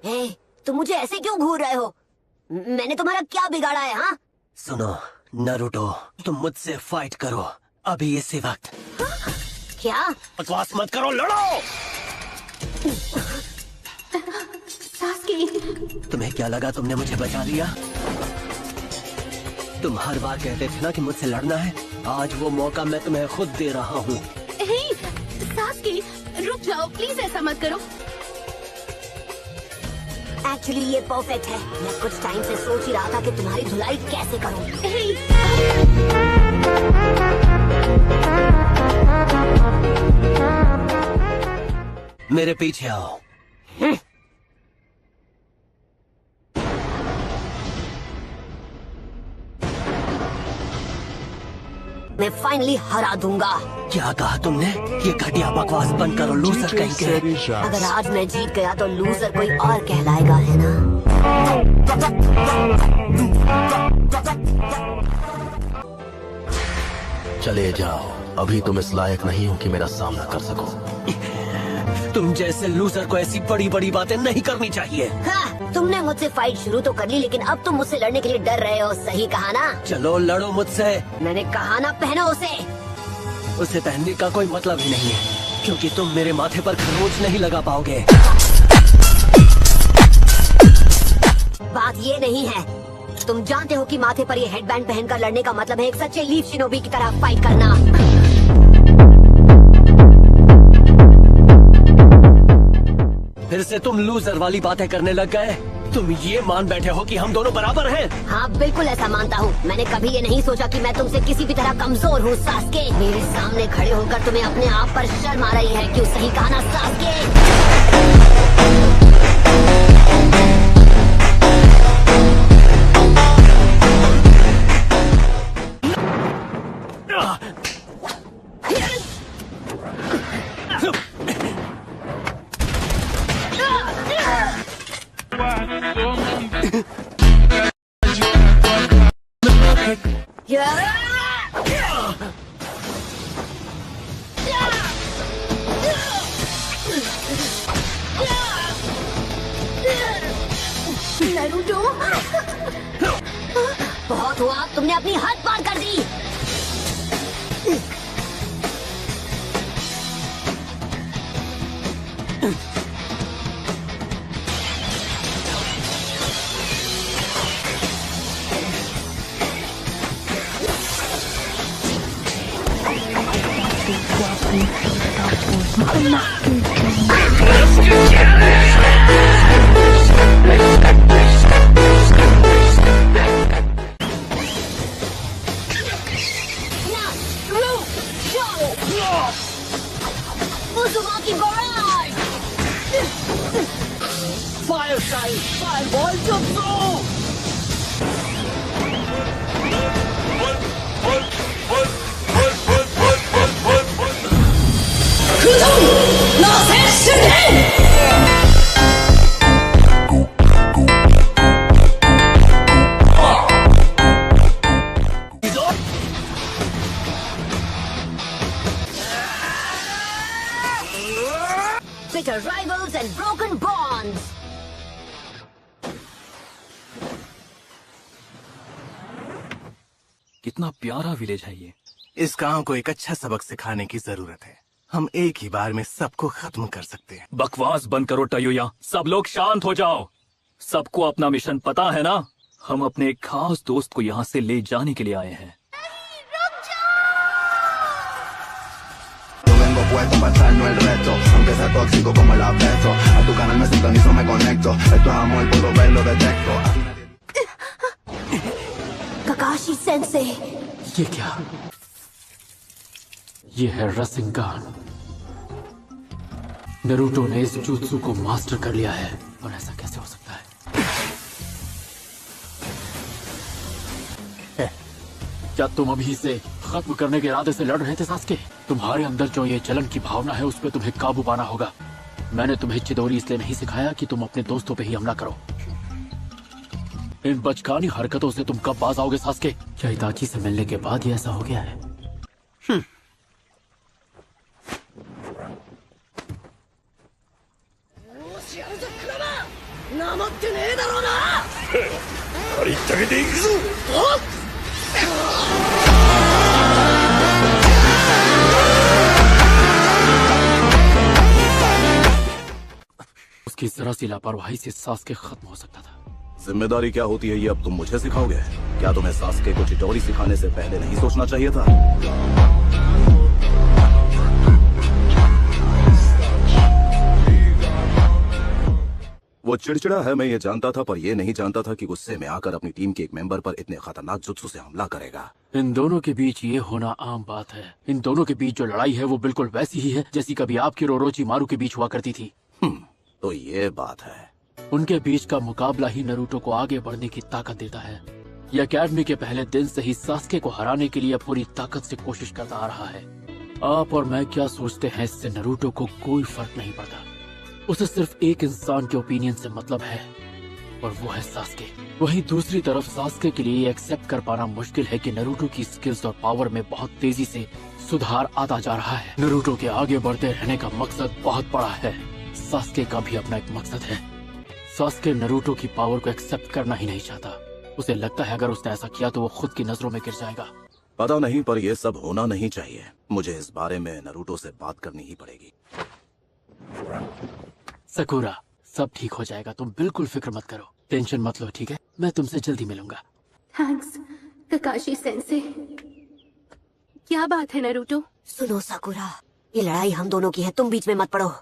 हे, तुम मुझे ऐसे क्यों घूर रहे हो? मैंने तुम्हारा क्या बिगाड़ा है? हाँ, सुनो नारुतो, तुम मुझसे फाइट करो अभी इसी वक्त। क्या? बकवास मत करो, लड़ो। सास्के, तुम्हें क्या लगा तुमने मुझे बचा लिया? तुम हर बार कहते थे ना कि मुझसे लड़ना है। आज वो मौका मैं तुम्हें खुद दे रहा हूँ। हे, सास्के, रुक जाओ प्लीज, ऐसा मत करो। एक्चुअली ये परफेक्ट है। मैं कुछ टाइम से सोच ही रहा था कि तुम्हारी धुलाई कैसे करूं। मेरे पीछे आओ। मैं फाइनली हरा दूंगा। क्या कहा तुमने? ये घटिया बकवास बंद करो, लूजर कहीं के। अगर आज मैं जीत गया तो लूजर कोई और कहलाएगा, है ना? चले जाओ, अभी तुम इस लायक नहीं हो कि मेरा सामना कर सको। तुम जैसे लूजर को ऐसी बड़ी बड़ी बातें नहीं करनी चाहिए। हाँ, तुमने मुझसे फाइट शुरू तो कर ली, लेकिन अब तुम मुझसे लड़ने के लिए डर रहे हो। सही कहा ना? चलो लड़ो मुझसे। मैंने कहा ना, पहनो उसे। उसे पहनने का कोई मतलब ही नहीं है, क्योंकि तुम मेरे माथे पर खरोंच नहीं लगा पाओगे। बात ये नहीं है। तुम जानते हो कि माथे पर ये हेडबैंड पहनकर लड़ने का मतलब है एक सच्चे लीफ शिनोबी की तरह फाइट करना। फिर से तुम लूजर वाली बातें करने लग गए। तुम ये मान बैठे हो कि हम दोनों बराबर हैं। हाँ, बिल्कुल ऐसा मानता हूँ। मैंने कभी ये नहीं सोचा कि मैं तुमसे किसी भी तरह कमजोर हूँ। सास्के, मेरे सामने खड़े होकर तुम्हें अपने आप पर शर्म आ रही है। क्यों? सही कहा ना सास्के? नारुतो, बहुत हुआ, अब तुमने अपनी हद पार कर दी। Uzumaki Barrage! Fire style, fireball jutsu! Bitter rivals and broken bonds. कितना प्यारा विलेज है ये। इस गांव को एक अच्छा सबक सिखाने की जरूरत है। हम एक ही बार में सबको खत्म कर सकते हैं। बकवास बंद करो टयोया, सब लोग शांत हो जाओ। सबको अपना मिशन पता है ना? हम अपने एक खास दोस्त को यहाँ से ले जाने के लिए आए हैं। Puesto para echarnos el reto, aunque sea tóxico como el afecto. A tu canal me sintonizo, me conecto. Esto es amor, puedo verlo, detecto. Kakashi Sensei. ये क्या? ये है रसिंगान। नारुतो ने इस जुत्सु को मास्टर कर लिया है, और ऐसा कैसे हो सकता है? क्या तुम अभी इसे खत्म करने के इरादे से लड़ रहे थे सास्के? तुम्हारे अंदर जो ये जलन की भावना है उस पर तुम्हें काबू पाना होगा। मैंने तुम्हें चिदोरी इसलिए नहीं सिखाया कि तुम अपने दोस्तों पे ही हमला करो। इन बचकानी हरकतों से तुम कब बाज आओगे सास्के? क्या इताची से मिलने के बाद ही ऐसा हो गया है? उसकी जरा सी लापरवाही से सास्के खत्म हो सकता था। जिम्मेदारी क्या होती है ये अब तुम मुझे सिखाओगे? क्या तुम्हें सास्के को चिटोरी सिखाने से पहले नहीं सोचना चाहिए था? वो चिड़चिड़ा है, मैं ये जानता था, पर ये नहीं जानता था कि गुस्से में आकर अपनी टीम के एक मेंबर पर इतने खतरनाक जुत्सु से हमला करेगा। इन दोनों के बीच ये होना आम बात है। इन दोनों के बीच जो लड़ाई है वो बिल्कुल वैसी ही है जैसी कभी आपकी और ओरोचिमारू के बीच हुआ करती थी। तो ये बात है। उनके बीच का मुकाबला ही नारुतो को आगे बढ़ने की ताकत देता है। ये अकेडमी के पहले दिन से ही सास्के को हराने के लिए पूरी ताकत से कोशिश करता आ रहा है। आप और मैं क्या सोचते हैं इससे नारुतो को कोई फर्क नहीं पड़ता। उसे सिर्फ एक इंसान के ओपिनियन से मतलब है और वो है सास्के। वहीं दूसरी तरफ सास्के के लिए एक्सेप्ट कर पाना मुश्किल है कि नारुतो की स्किल्स और पावर में बहुत तेजी से सुधार आता जा रहा है। नारुतो के आगे बढ़ते रहने का मकसद बहुत बड़ा है। सास्के का भी अपना एक मकसद है। सास्के नारुतो की पावर को एक्सेप्ट करना ही नहीं चाहता। उसे लगता है अगर उसने ऐसा किया तो वो खुद की नजरों में गिर जाएगा। पता नहीं, पर ये सब होना नहीं चाहिए। मुझे इस बारे में नारुतो से बात करनी ही पड़ेगी। सकुरा, सब ठीक हो जाएगा, तुम बिल्कुल फिक्र मत करो, टेंशन मत लो, ठीक है? मैं तुमसे जल्दी मिलूंगा। Thanks Kakashi sensei. क्या बात है नारुतो? सुनो साकुरा, ये लड़ाई हम दोनों की है, तुम बीच में मत पड़ो।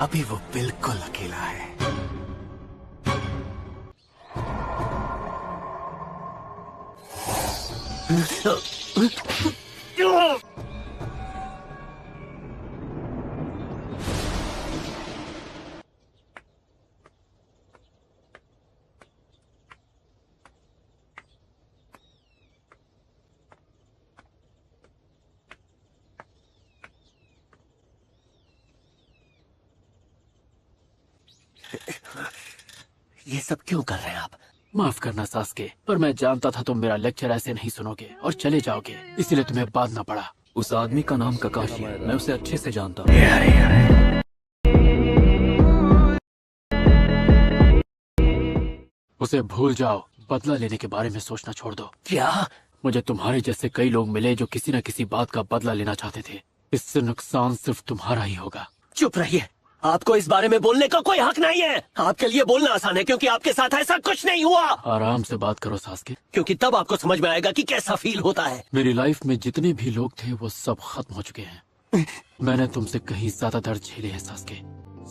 अभी वो बिल्कुल अकेला है। ये सब क्यों कर रहे हैं आप? माफ करना सास्के, पर मैं जानता था तुम मेरा लेक्चर ऐसे नहीं सुनोगे और चले जाओगे, इसलिए तुम्हें बांधना पड़ा। उस आदमी का नाम काकाशी है, मैं उसे अच्छे से जानता हूँ। उसे भूल जाओ, बदला लेने के बारे में सोचना छोड़ दो। क्या? मुझे तुम्हारे जैसे कई लोग मिले जो किसी न किसी बात का बदला लेना चाहते थे। इससे नुकसान सिर्फ तुम्हारा ही होगा। चुप रहिए, आपको इस बारे में बोलने का कोई हक नहीं है। आपके लिए बोलना आसान है क्योंकि आपके साथ ऐसा कुछ नहीं हुआ। आराम से बात करो सास्के, क्योंकि तब आपको समझ में आएगा कि कैसा फील होता है। मेरी लाइफ में जितने भी लोग थे वो सब खत्म हो चुके हैं। मैंने तुमसे कहीं ज्यादा दर्द झेले हैं सास्के।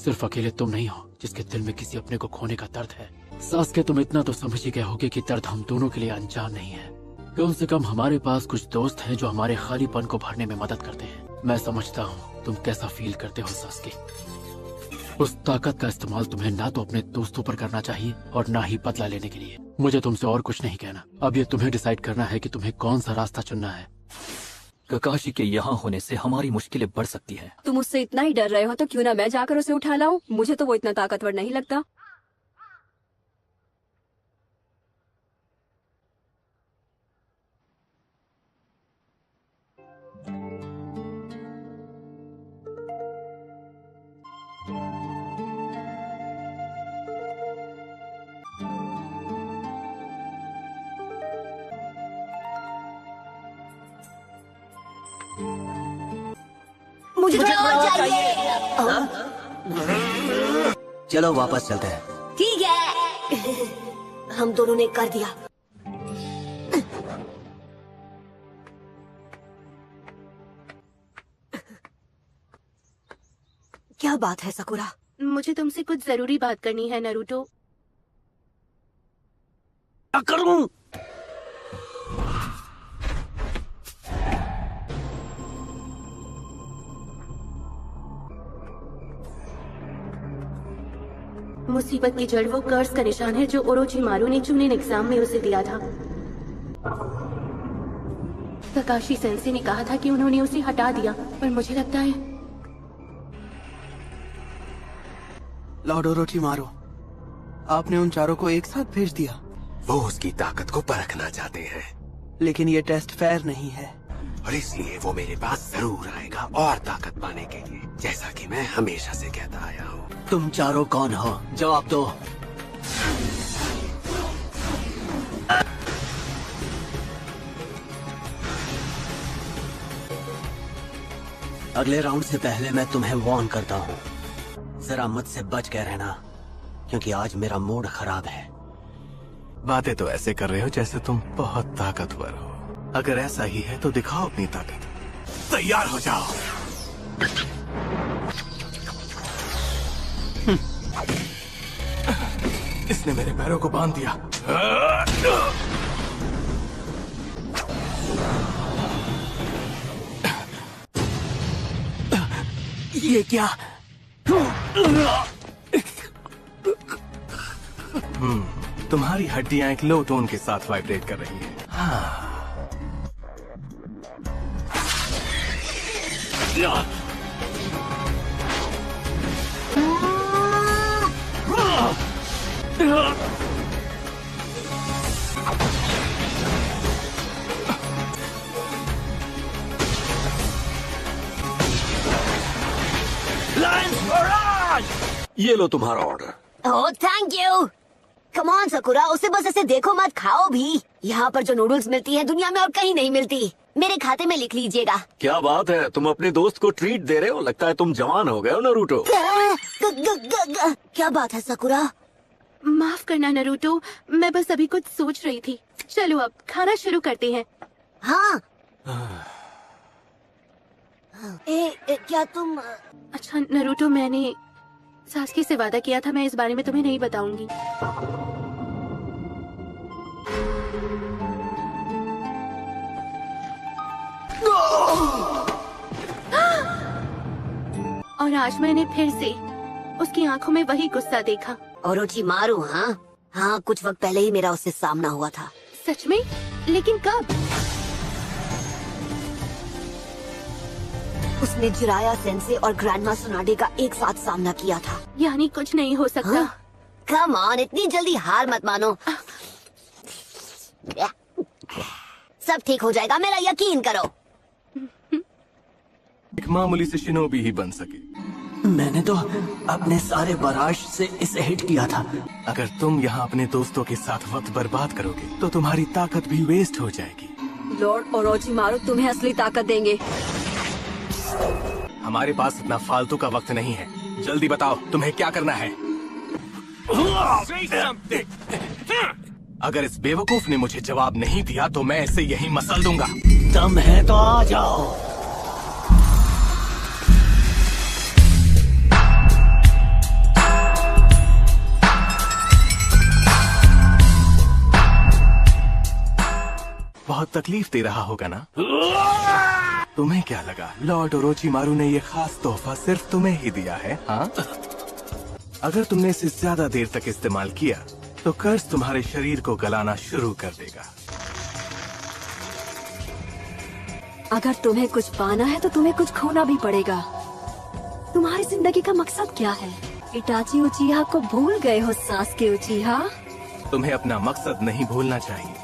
सिर्फ अकेले तुम नहीं हो जिसके दिल में किसी अपने को खोने का दर्द है। सास्के, तुम इतना तो समझ ही गए होगे कि दर्द हम दोनों के लिए अनजान नहीं है। कम से कम हमारे पास कुछ दोस्त हैं जो हमारे खालीपन को भरने में मदद करते हैं। मैं समझता हूँ तुम कैसा फील करते हो सास्के। उस ताकत का इस्तेमाल तुम्हें ना तो अपने दोस्तों पर करना चाहिए और ना ही बदला लेने के लिए। मुझे तुमसे और कुछ नहीं कहना। अब ये तुम्हें डिसाइड करना है कि तुम्हें कौन सा रास्ता चुनना है। काकाशी के यहाँ होने से हमारी मुश्किलें बढ़ सकती हैं। तुम उससे इतना ही डर रहे हो तो क्यों ना मैं जाकर उसे उठा लाऊं? मुझे तो वो इतना ताकतवर नहीं लगता। मुझे थोड़ा और चाहिए। चलो वापस चलते हैं। ठीक है, हम दोनों ने कर दिया। क्या बात है सकुरा? मुझे तुमसे कुछ जरूरी बात करनी है नारुतो। क्या करूं? मुसीबत की जड़ वो कर्स का निशान है जो ओरोचिमारू ने चुनिन एग्जाम में उसे दिया था। काकाशी सेंसे ने कहा था कि उन्होंने उसे हटा दिया, पर मुझे लगता है लॉर्ड ओरोचिमारू, आपने उन चारों को एक साथ भेज दिया। वो उसकी ताकत को परखना चाहते हैं। लेकिन ये टेस्ट फेयर नहीं है। और इसलिए वो मेरे पास जरूर आएगा और ताकत पाने के लिए, जैसा कि मैं हमेशा से कहता आया हूँ। तुम चारों कौन हो? जवाब दो। अगले राउंड से पहले मैं तुम्हें वार्न करता हूँ, जरा मुझसे बच के रहना, क्योंकि आज मेरा मूड खराब है। बातें तो ऐसे कर रहे हो जैसे तुम बहुत ताकतवर हो। अगर ऐसा ही है तो दिखाओ अपनी ताकत। तैयार हो जाओ। इसने मेरे पैरों को बांध दिया। ये क्या? तुम्हारी हड्डियां एक लो टोन के साथ वाइब्रेट कर रही हैं। हाँ। ये लो तुम्हारा order. Oh thank you. Come on sakura, उसे बस ऐसे देखो मत, खाओ भी। यहाँ पर जो नूडल्स मिलती हैं दुनिया में और कहीं नहीं मिलती। मेरे खाते में लिख लीजिएगा। क्या बात है, तुम अपने दोस्त को ट्रीट दे रहे हो? लगता है तुम जवान हो गए हो नारुतो। क्या बात है सकुरा? माफ करना नरूटो, मैं बस अभी कुछ सोच रही थी। चलो अब खाना शुरू करते हैं। हाँ। क्या तुम? अच्छा नरूटो, मैंने सास्की से वादा किया था मैं इस बारे में तुम्हें नहीं बताऊंगी। और आज मैंने फिर से उसकी आंखों में वही गुस्सा देखा। ओरोचिमारू? हाँ, कुछ वक्त पहले ही मेरा उससे सामना हुआ था। सच में? लेकिन कब? उसने जिराया सेंसे और ग्रैंडमा सोनाडे का एक साथ सामना किया था। यानी कुछ नहीं हो सकता। कम ऑन, इतनी जल्दी हार मत मानो। सब ठीक हो जाएगा, मेरा यकीन करो। एक मामूली से शिनोबी ही बन सके। मैंने तो अपने सारे बराश से इसे हिट किया था। अगर तुम यहाँ अपने दोस्तों के साथ वक्त बर्बाद करोगे तो तुम्हारी ताकत भी वेस्ट हो जाएगी। लॉर्ड ओरोचिमारू तुम्हें असली ताकत देंगे। हमारे पास इतना फालतू का वक्त नहीं है, जल्दी बताओ तुम्हें क्या करना है। अगर इस बेवकूफ ने मुझे जवाब नहीं दिया तो मैं इसे यहीं मसल दूंगा। दम है तो आ जाओ। बहुत तकलीफ दे रहा होगा ना? तुम्हें क्या लगा लॉर्ड ओरोचिमारू ने ये खास तोहफा सिर्फ तुम्हें ही दिया है? हाँ? अगर तुमने इसे ज्यादा देर तक इस्तेमाल किया तो कर्ज तुम्हारे शरीर को गलाना शुरू कर देगा। अगर तुम्हें कुछ पाना है तो तुम्हें कुछ खोना भी पड़ेगा। तुम्हारी जिंदगी का मकसद क्या है? इटाची उचिहा को भूल गए हो सास्के उचिहा? तुम्हें अपना मकसद नहीं भूलना चाहिए।